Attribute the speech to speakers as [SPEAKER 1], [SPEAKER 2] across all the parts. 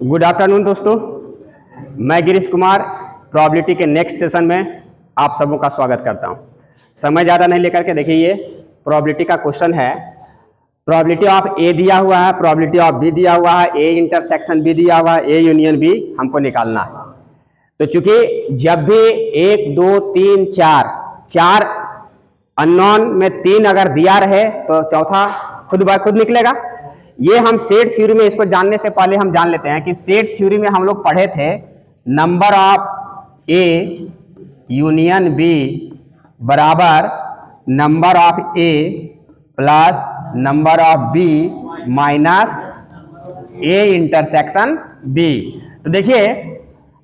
[SPEAKER 1] Good afternoon दोस्तों, मैं Girish Kumar probability के नेक्स्ट सेशन में आप सबों का स्वागत करता हूं। समय ज़्यादा नहीं लेकर के देखिए, ये प्रोबेबिलिटी का क्वेश्चन है। प्रोबेबिलिटी ऑफ ए दिया हुआ है, प्रोबेबिलिटी ऑफ बी दिया हुआ है, ए इंटरसेक्शन बी दिया हुआ है, ए यूनियन बी हमको निकालना है। तो चूंकि जब भी 1 2 3 4 अननोन में 3 अगर दिया रहे तो चौथा खुद ब खुद निकलेगा। ये हम सेट थ्योरी में इसको जानने से पहले हम जान लेते हैं कि सेट थ्योरी में हम लोग पढ़े थे number of A union B बराबर number of A plus number of B minus A intersection B. तो देखिए,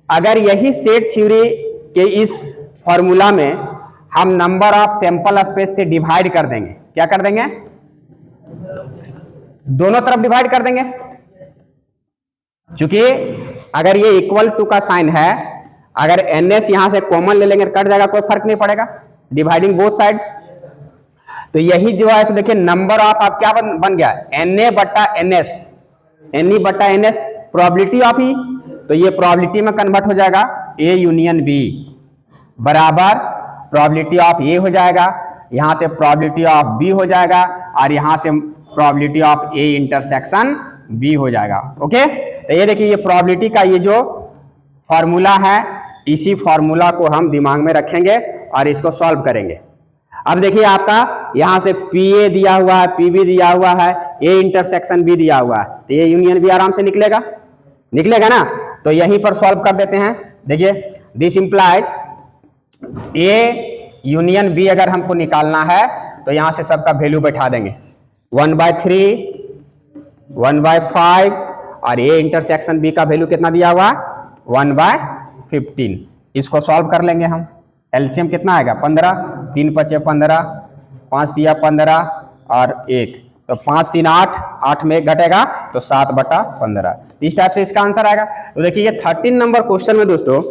[SPEAKER 1] अगर यही सेट थ्योरी के इस फॉर्मूला में हम नंबर ऑफ सैंपल स्पेस से डिवाइड कर देंगे, क्या कर देंगे? दोनों तरफ डिवाइड कर देंगे। क्योंकि अगर ये इक्वल टू का साइन है, अगर ns यहां से कॉमन ले लेंगे कट जाएगा, कोई फर्क नहीं पड़ेगा, डिवाइडिंग बोथ साइड्स। तो यही जो है देखिए नंबर ऑफ आप क्या बन गया na बट्टा ns, ne बट्टा ns प्रोबेबिलिटी ऑफ ई। तो ये प्रोबेबिलिटी में कन्वर्ट हो जाएगा a यूनियन b बराबर प्रोबेबिलिटी ऑफ a हो जाएगा, यहां से प्रोबेबिलिटी ऑफ b हो जाएगा और यहां से probability of A intersection B हो जाएगा। ओके, तो ये देखिए ये प्रोबेबिलिटी का ये जो फॉर्मूला है, इसी फॉर्मूला को हम दिमाग में रखेंगे और इसको सॉल्व करेंगे। अब देखिए आपका यहां से पी ए दिया हुआ है, पी बी दिया हुआ है, ए इंटरसेक्शन बी दिया हुआ है, तो ये यूनियन बी आराम से निकलेगा ना। तो यहीं पर सॉल्व कर देते हैं। देखिए this implies A union B अगर हमको निकालना है तो यहां से सबका वैल्यू बैठा देंगे 1/3, 1/5 और ए इंटरसेक्शन बी का वैल्यू कितना दिया हुआ 1/15। इसको सॉल्व कर लेंगे हम। एलसीएम कितना आएगा 15, 3 × 5 = 15, 5 × 3 = 15 और 1, तो 5 × 3 = 8 में 1 घटेगा तो 7/15। इस टाइप से इसका आंसर आएगा। तो देखिए ये 13 नंबर क्वेश्चन में दोस्तों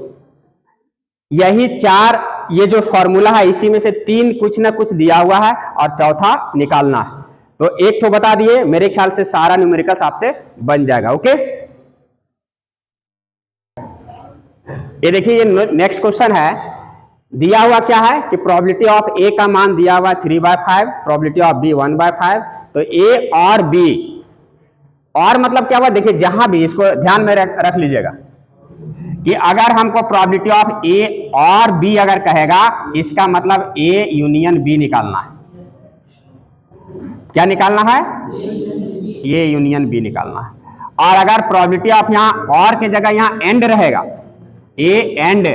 [SPEAKER 1] यही 4 ये जो फॉर्मूला है इसी में से 3 कुछ ना कुछ दिया हुआ है और चौथा निकालना है। तो एक तो बता दिए, मेरे ख्याल से सारा न्यूमेरिकल्स आपसे बन जाएगा। ओके, ये देखिए ये नेक्स्ट क्वेश्चन है। दिया हुआ क्या है कि प्रोबेबिलिटी ऑफ ए का मान दिया हुआ 3/5, प्रोबेबिलिटी ऑफ बी 1/5। तो ए और बी और मतलब क्या हुआ, देखिए जहां भी इसको ध्यान में रख लीजिएगा कि अगर हमको प्रोबेबिलिटी ऑफ ए और बी अगर कहेगा, इसका मतलब ए यूनियन बी निकालना है। क्या निकालना है? ए यूनियन बी निकालना है। और अगर प्रोबेबिलिटी ऑफ यहां और के जगह यहां एंड रहेगा, ए एंड,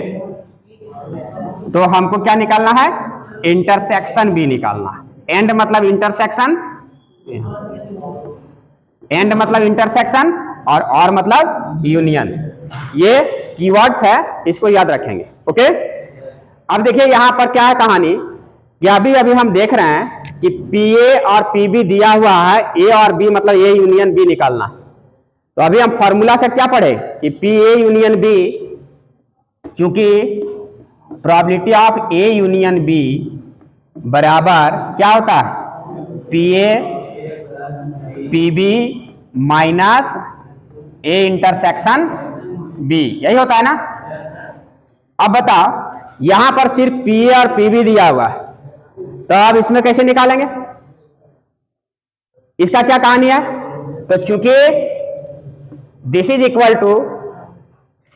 [SPEAKER 1] तो हमको क्या निकालना है? इंटरसेक्शन बी निकालना है। एंड मतलब इंटरसेक्शन, एंड मतलब इंटरसेक्शन और मतलब यूनियन। ये कीवर्ड्स है, इसको याद रखेंगे। ओके, अब देखिए यहां पर क्या है कहानी कि अभी हम देख रहे हैं कि पी ए और पी बी दिया हुआ है, ए और बी मतलब ए यूनियन बी निकालना। तो अभी हम फॉर्मूला से क्या पढ़े कि पी ए यूनियन बी, क्योंकि probability of A union B बराबर क्या होता है? P A P B minus A intersection B, यही होता है ना। अब बताओ यहां पर सिर्फ पी ए और पी बी दिया हुआ है, तो अब इसमें कैसे निकालेंगे? इसका क्या कहानी है? तो चूंकि this is equal to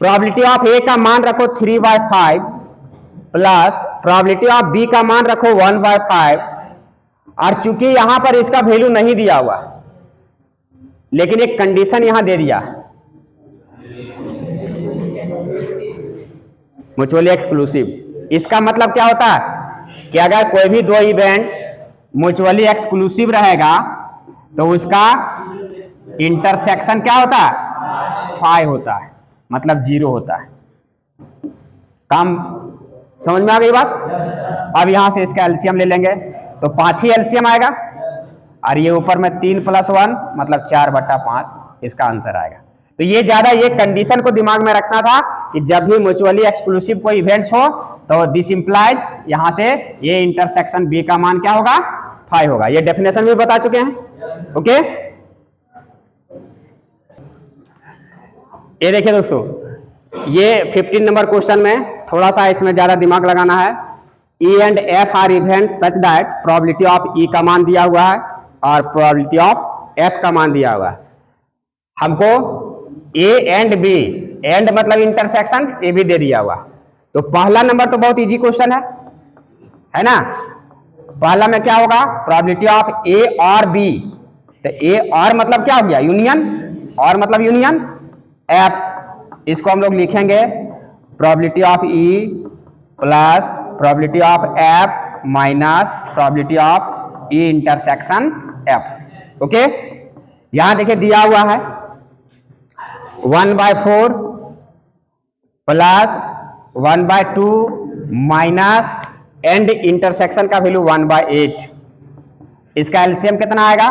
[SPEAKER 1] probability of A का मान रखो 3/5 प्लस प्रोबेबिलिटी ऑफ बी का मान रखो 1/5, और चूंकि यहां पर इसका वैल्यू नहीं दिया हुआ लेकिन एक कंडीशन यहां दे दिया, म्यूचुअली एक्सक्लूसिव। इसका मतलब क्या होता है कि अगर कोई भी दो इवेंट म्यूचुअली एक्सक्लूसिव रहेगा तो उसका इंटरसेक्शन क्या होता है? 5 होता है, मतलब 0 होता है। काम समझ में आ गई बात? अब यहां से इसका एलसीएम ले लेंगे तो 5 ही एलसीएम आएगा, और ये ऊपर में 3 + 1 मतलब 4/5 इसका आंसर आएगा। तो ये ज्यादा ये कंडीशन को दिमाग में रखना था कि जब भी म्यूचुअली एक्सक्लूसिव कोई इवेंट्स हो तो दिस इंप्लाइज यहां से ए इंटरसेक्शन बी का मान क्या होगा? 5 होगा। ये डेफिनेशन भी बता चुके हैं। ओके, ये देखिए दोस्तों, ये 15 नंबर क्वेश्चन में थोड़ा सा इसमें ज्यादा दिमाग लगाना है। E and F are event such that probability of E का मान दिया हुआ है और प्रोबेबिलिटी ऑफ एफ का मान दिया हुआ है। हमको ए एंड बी, एंड मतलब इंटरसेक्शन, ए भी दे दिया हुआ। तो पहला नंबर तो बहुत इजी क्वेश्चन है ना। पहला में क्या होगा, प्रोबेबिलिटी ऑफ ए और बी। तो ए और मतलब क्या हो गया, यूनियन, और मतलब यूनियन एफ। इसको हम लोग लिखेंगे probability of E plus probability of F minus probability of E intersection F. Okay, यहां देखिए दिया हुआ है 1/4 प्लस 1/2 माइनस एंड इंटरसेक्शन का वैल्यू 1/8। इसका एलसीएम कितना आएगा,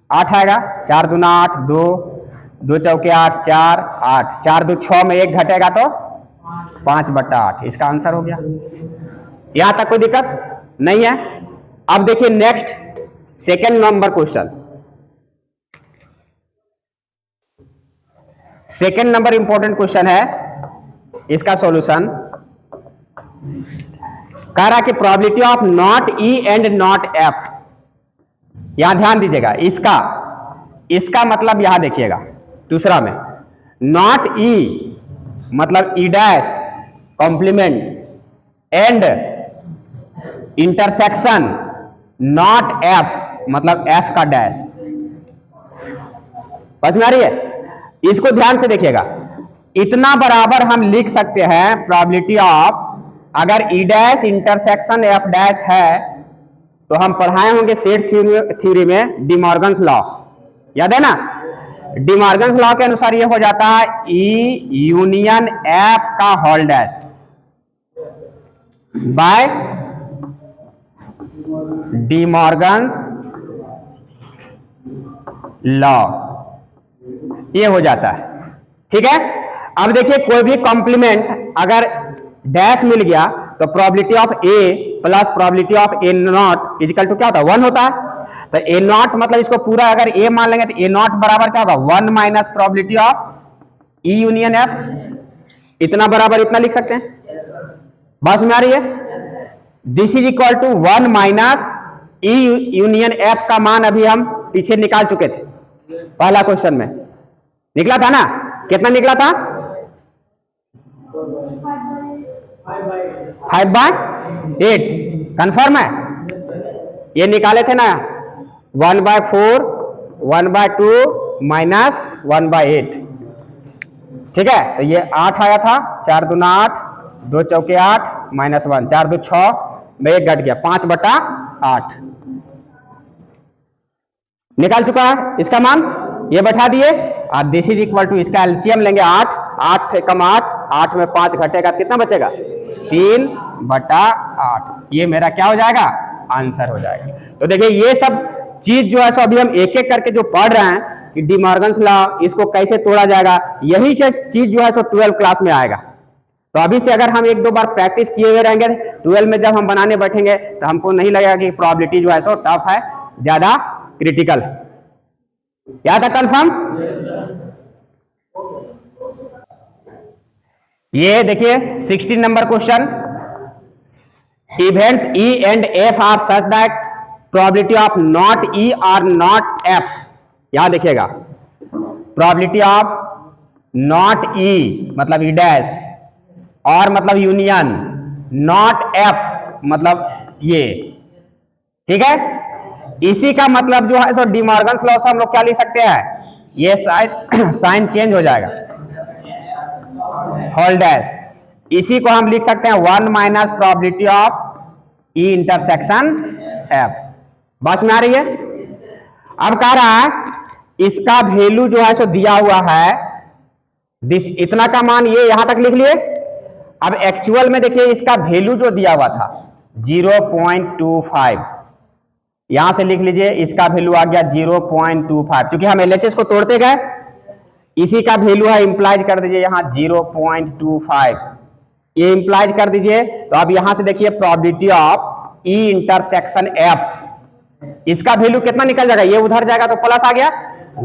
[SPEAKER 1] 8 आएगा। 4 दूना 8, 2 चौके 8, 4 8, 4 2 6 में 1 घटेगा तो 5/8। इसका आंसर हो गया। यहां तक कोई दिक्कत नहीं है। अब देखिए next second number question. Second number important question है। इसका सॉल्यूशन कह रहा कि probability of not E and not F. यहां ध्यान दीजिएगा, इसका मतलब यहां देखिएगा दूसरा में, नॉट ई मतलब E dash complement and intersection not F मतलब एफ का डैश। समझ में आ रही है? इसको ध्यान से देखिएगा, इतना बराबर हम लिख सकते हैं प्रोबेबिलिटी ऑफ, अगर ई डैश इंटरसेक्शन एफ डैश है तो हम पढ़ाए होंगे सेट थ्योरी में डिमॉर्गन्स लॉ, याद है ना। डिमॉर्गन्स लॉ के अनुसार ये हो जाता है ई यूनियन एफ का whole dash by De Morgan's law, ये हो जाता है। ठीक है, अब देखिए कोई भी कॉम्प्लीमेंट अगर डैश मिल गया तो probability of A plus probability of A not is equal to क्या होता है, 1 होता है। तो ए नॉट मतलब इसको पूरा अगर ए मान लेंगे तो ए नॉट बराबर क्या होगा, 1 minus probability of E union F. इतना बराबर इतना लिख सकते हैं। बात में आ रही है? This is equal to 1 minus E union F का मान अभी हम पीछे निकाल चुके थे, पहला क्वेश्चन में निकला था ना। कितना निकला था, 5/8। कंफर्म है? ये निकाले थे ना 1/4 1/2 माइनस 1/8। ठीक है, तो ये 8 आया था। 4 दूना 8, 2 चौके 8 माइनस 1, 4 2 6 में 1 घट गया, 5/8 निकाल चुका है इसका मान। ये बैठा दिए और दिस इज इक्वल टू, इसका एलसीएम लेंगे 8, 8 कम 8, 8 में 5 घटेगा कितना बचेगा, 3/8। ये मेरा क्या हो जाएगा, आंसर हो जाएगा। तो देखिए ये सब चीज जो है सो अभी हम एक एक करके जो पढ़ रहे हैं कि डिमॉर्गन्स लॉ, इसको कैसे तोड़ा जाएगा, यही चीज जो है सो 12 क्लास में आएगा। तो अभी से अगर हम 1-2 बार प्रैक्टिस किए हुए रहेंगे, 12 में जब हम बनाने बैठेंगे तो हमको नहीं लगेगा कि प्रोबेबिलिटी जो है सो टफ है, ज्यादा क्रिटिकल। या था कंफर्म? ये देखिए 16 number question. Events E and F are such that probability of not E और नॉट एफ। यहां देखिएगा प्रोबेबिलिटी ऑफ नॉट ई मतलब ई डैश और मतलब यूनियन, नॉट एफ मतलब ये। ठीक है, इसी का मतलब जो है सो डिमॉर्गन्स लॉ से हम लोग क्या लिख सकते हैं, ये साइन चेंज हो जाएगा, होल डैश। इसी को हम लिख सकते हैं 1 minus probability of E intersection F. बस में आ रही है? अब कह रहा है इसका वैल्यू जो है सो दिया हुआ है, दिस इतना का मान, ये यहां तक लिख लिए। अब एक्चुअल में देखिए इसका वैल्यू जो दिया हुआ था 0.25, यहां से लिख लीजिए इसका वैल्यू आ गया 0.25। क्योंकि हम एलएचएस को तोड़ते गए, इसी का वैल्यू है, इंप्लाइज कर दीजिए यहां 0.25, ये इंप्लाइज कर दीजिए। तो अब यहां से देखिए probability of E intersection F, इसका वैल्यू कितना निकल जाएगा, ये उधर जाएगा तो प्लस आ गया,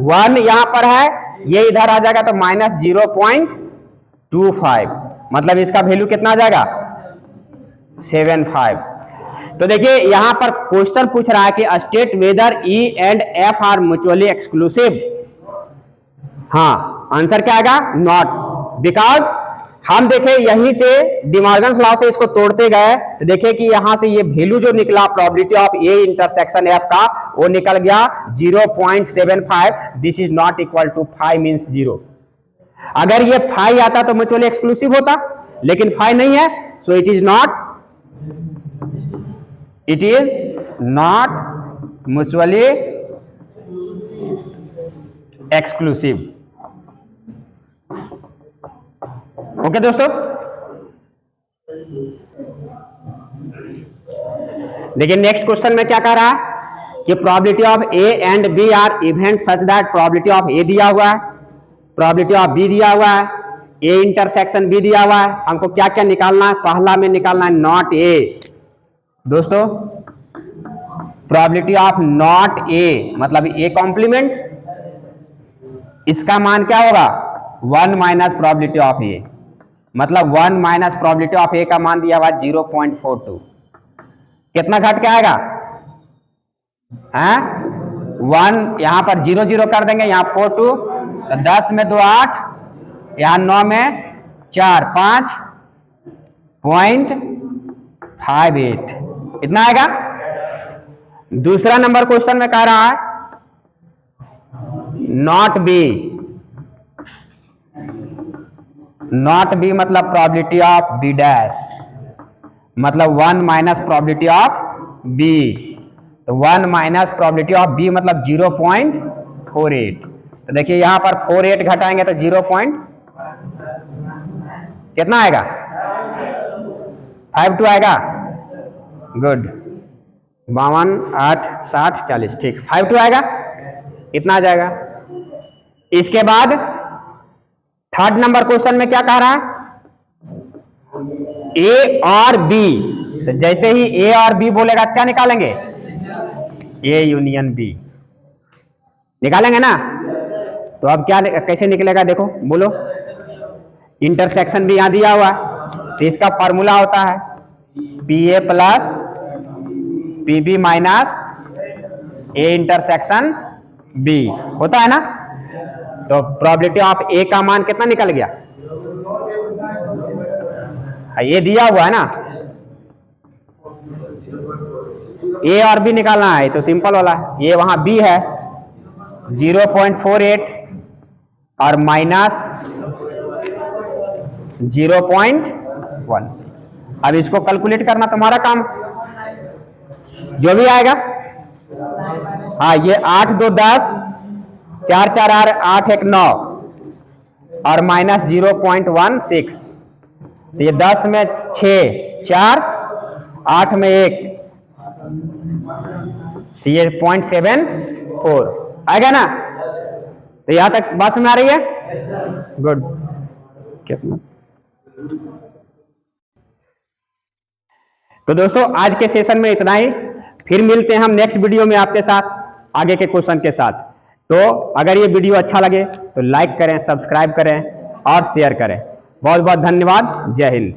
[SPEAKER 1] 1 यहां पर है, ये इधर आ जाएगा तो -0.25, मतलब इसका वैल्यू कितना आ जाएगा 75। तो देखिए यहां पर क्वेश्चन पूछ रहा है कि state whether E and F are mutually exclusive. हाँ, आंसर क्या आएगा नॉट, बिकॉज हम देखें यहीं से डिमॉर्गन्स लॉ से इसको तोड़ते गए तो देखें कि यहां से ये वैल्यू जो निकला probability of A intersection F का वो निकल गया 0.75। This is not equal to 5 means 0। अगर ये 5 आता तो म्यूचुअली एक्सक्लूसिव होता, लेकिन 5 नहीं है, so it is not mutually exclusive. Okay दोस्तों, देखिए नेक्स्ट क्वेश्चन में क्या कह रहा है कि probability of A and B are event such that probability of A दिया हुआ है, प्रोबेबिलिटी ऑफ बी दिया हुआ है, ए इंटरसेक्शन बी दिया हुआ है। हमको क्या क्या निकालना है, पहला में निकालना है नॉट ए। दोस्तों प्रोबेबिलिटी ऑफ नॉट ए मतलब ए कॉम्प्लीमेंट, इसका मान क्या होगा 1 माइनस प्रोबेबिलिटी ऑफ ए, मतलब 1 माइनस प्रोबेबिलिटी ऑफ ए का मान दिया हुआ 0.42। कितना घट के आएगा 1, यहां पर 0 0 कर देंगे, यहां 42 तो 10 में 2 8, यहां 9 में 4 5.58 इतना आएगा। दूसरा नंबर क्वेश्चन में कह रहा है नॉट बी मतलब प्रोबेबिलिटी ऑफ बी डैश, मतलब 1 माइनस प्रोबेबिलिटी ऑफ बी, तो 1 माइनस प्रोबेबिलिटी ऑफ बी मतलब 0.48। तो देखिए यहां पर 48 घटाएंगे तो 0. कितना आएगा 52 आएगा। गुड, 52 8 60 40, ठीक 52 आएगा, इतना आ जाएगा। इसके बाद थर्ड नंबर क्वेश्चन में क्या कह रहा है ए और बी, तो जैसे ही ए और बी बोलेगा क्या निकालेंगे ए यूनियन बी निकालेंगे ना। तो अब क्या कैसे निकलेगा देखो, बोलो। इंटरसेक्शन भी यहां दिया हुआ है तो इसका फॉर्मूला होता है P A plus P B minus A intersection B होता है ना। तो प्रोबेबिलिटी ऑफ ए का मान कितना निकल गया, ये दिया हुआ है ना, ए और बी निकालना है तो सिंपल वाला है, ये वहां बी है 0.48 और माइनस 0.16। अब इसको कैलकुलेट करना तुम्हारा काम, जो भी आएगा। हाँ, ये 8 2 10, 4 4 8 1 9 और माइनस 0.16, तो ये 10 में 6 4 8 में 1, तो ये 0.74 आएगा ना। तो यहां तक बात समझ आ रही है। गुड, कितना। तो दोस्तों आज के सेशन में इतना ही, फिर मिलते हैं हम नेक्स्ट वीडियो में आपके साथ आगे के क्वेश्चन के साथ। तो अगर ये वीडियो अच्छा लगे तो लाइक करें, सब्सक्राइब करें और शेयर करें। बहुत बहुत धन्यवाद। जय हिंद।